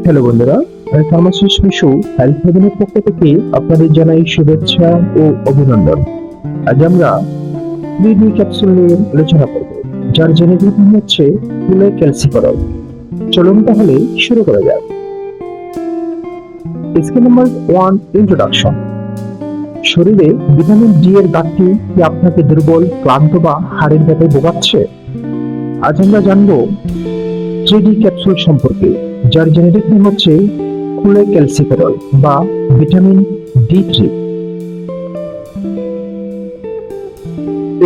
Hello বন্ধুরা, আমি pharmacist Mishu health হেভেনের পক্ষ থেকে আপনাদের জানাই শুভেচ্ছা ও অভিনন্দন। আজ আমরা 3D ক্যাপসুল নিয়ে আলোচনা করব, যার জেনেটিক নাম হচ্ছে ক্যালসিফেরল। চলুন তাহলে শুরু করা যাক। Scheme number 1, introduction. শরীরে ভিটামিন ডি এর ঘাটতি কি আপনাকে দুর্বল, ক্লান্ত বা হাড়ের ব্যথায় ভোগাচ্ছে? আজ আমরা জানবো 3D ক্যাপসুল সম্পর্কে, যার জেনেটিক নাম হচ্ছে ক্যালসিফেরল বা vitamin D3।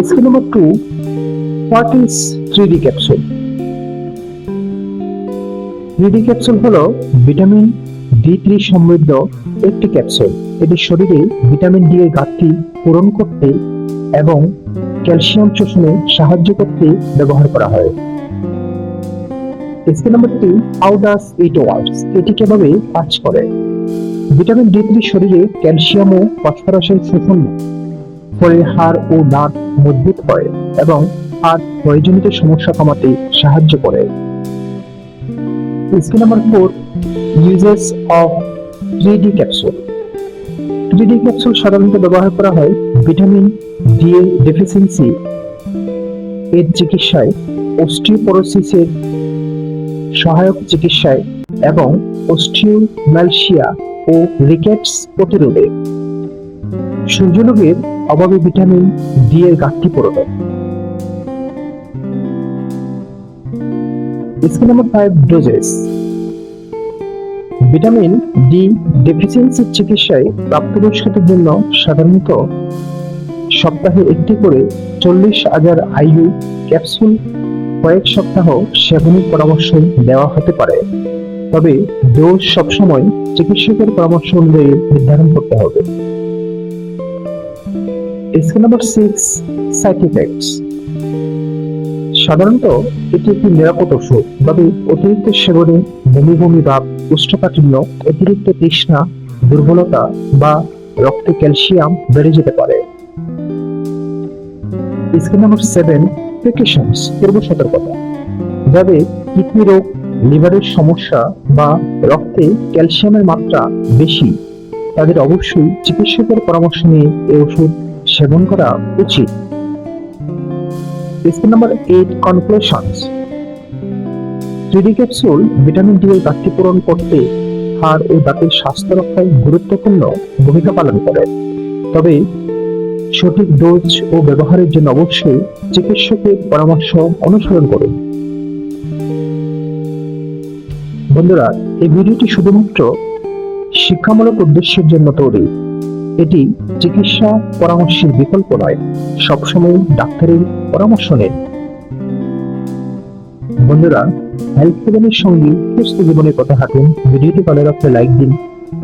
Scheme number 2, what is 3D capsule? 3D capsule হলো ভিটামিন D3 সমৃদ্ধ একটি ক্যাপসুল। এটি শরীরে ভিটামিন ডি এর ঘাটতি পূরণ করতে এবং ক্যালসিয়াম শোষণে সাহায্য করতে ব্যবহার করা হয়। Scheme number 3, how does it works? এটি কিভাবে কাজ করে? ভিটামিন D3 শরীরে ক্যালসিয়াম ও ফসফরাসের শোষণ ফলে হাড় ও দাঁত মজবুত হয় এবং হাড় ক্ষয়জনিত সমস্যা কমাতে সাহায্য করে। Scheme number 4, uses of 3D capsule. 3D capsule সাধারণত ব্যবহার করা হয় ভিটামিন ডি এর ডেফিসিয়েন্সি এর চিকিৎসায়, অস্টিওপোরোসিসের সহায়ক চিকিৎসায় এবং অস্টিওম্যালশিয়া ও রিকেটস প্রতিরোধে। সূর্যালোকের অভাবে ভিটামিন ডি এর ঘাটতি পূরণে। Scheme number 5, doses. Vitamin D ডেফিসিয়েন্সির চিকিৎসায় প্রাপ্তবয়স্কদের জন্য সাধারণত সপ্তাহে একটি করে 40,000 IU ক্যাপসুল কয়েক সপ্তাহ সেবনের পরামর্শ দেওয়া হতে পারে, তবে ডোজ সবসময় চিকিৎসকের পরামর্শ অনুযায়ী নির্ধারণ করতে হবে। Scheme number 6, side effects. সাধারণত এটি একটি নিরাপদ ওষুধ, তবে অতিরিক্ত সেবনে বমি ভাব, কোষ্ঠকাঠিন্য, অতিরিক্ত তৃষ্ণা, দুর্বলতা বা রক্তে ক্যালসিয়াম বেড়ে যেতে পারে। স্কিম নাম্বার 7, প্রিকশনস, পূর্ব সতর্কতা। যাদের কিডনি রোগ, লিভারের সমস্যা বা রক্তে ক্যালসিয়ামের মাত্রা বেশি, তাদের অবশ্যই চিকিৎসকের পরামর্শ নিয়ে এই ওষুধ সেবন করা উচিত। Scheme number 8, conclusions. 3D capsule vitamin D এর ঘাটতি পূরণ করতে হাড় ও দাঁতের স্বাস্থ্য রক্ষায় গুরুত্বপূর্ণ ভূমিকা পালন করে, তবে সঠিক ডোজ ও ব্যবহারের জন্য অবশ্যই চিকিৎসকের পরামর্শ অনুসরণ করুন। বন্ধুরা, এই ভিডিওটি শুধুমাত্র শিক্ষামূলক উদ্দেশ্যের জন্য তৈরি। এটি চিকিৎসা পরামর্শের বিকল্প নয়। সবসময় ডাক্তারের পরামর্শ নিন। বন্ধুরা, হেলথ হেভেনের সঙ্গে সুস্থ জীবনের কথা হাঁটুন। ভিডিওটি ভালো রাখতে লাইক দিন।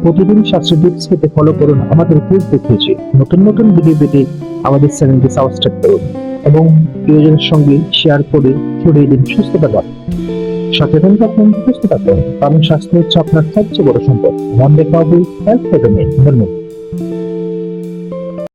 প্রতিদিন স্বাস্থ্য টিপস পেতে ফলো করুন আমাদের ফেসবুক পেজে। নতুন নতুন ভিডিও পেতে আমাদের চ্যানেলটি সাবস্ক্রাইব করুন এবং প্রিয়জনের সঙ্গে শেয়ার করে ছড়িয়ে দিন সুস্থতা বার্তা। সচেতন থাকুন, সুস্থ থাকুন, কারণ স্বাস্থ্য হচ্ছে আপনার সবচেয়ে বড় সম্পদ। মন দেখা হবে হেলথ হেভেনে। ধন্যবাদ।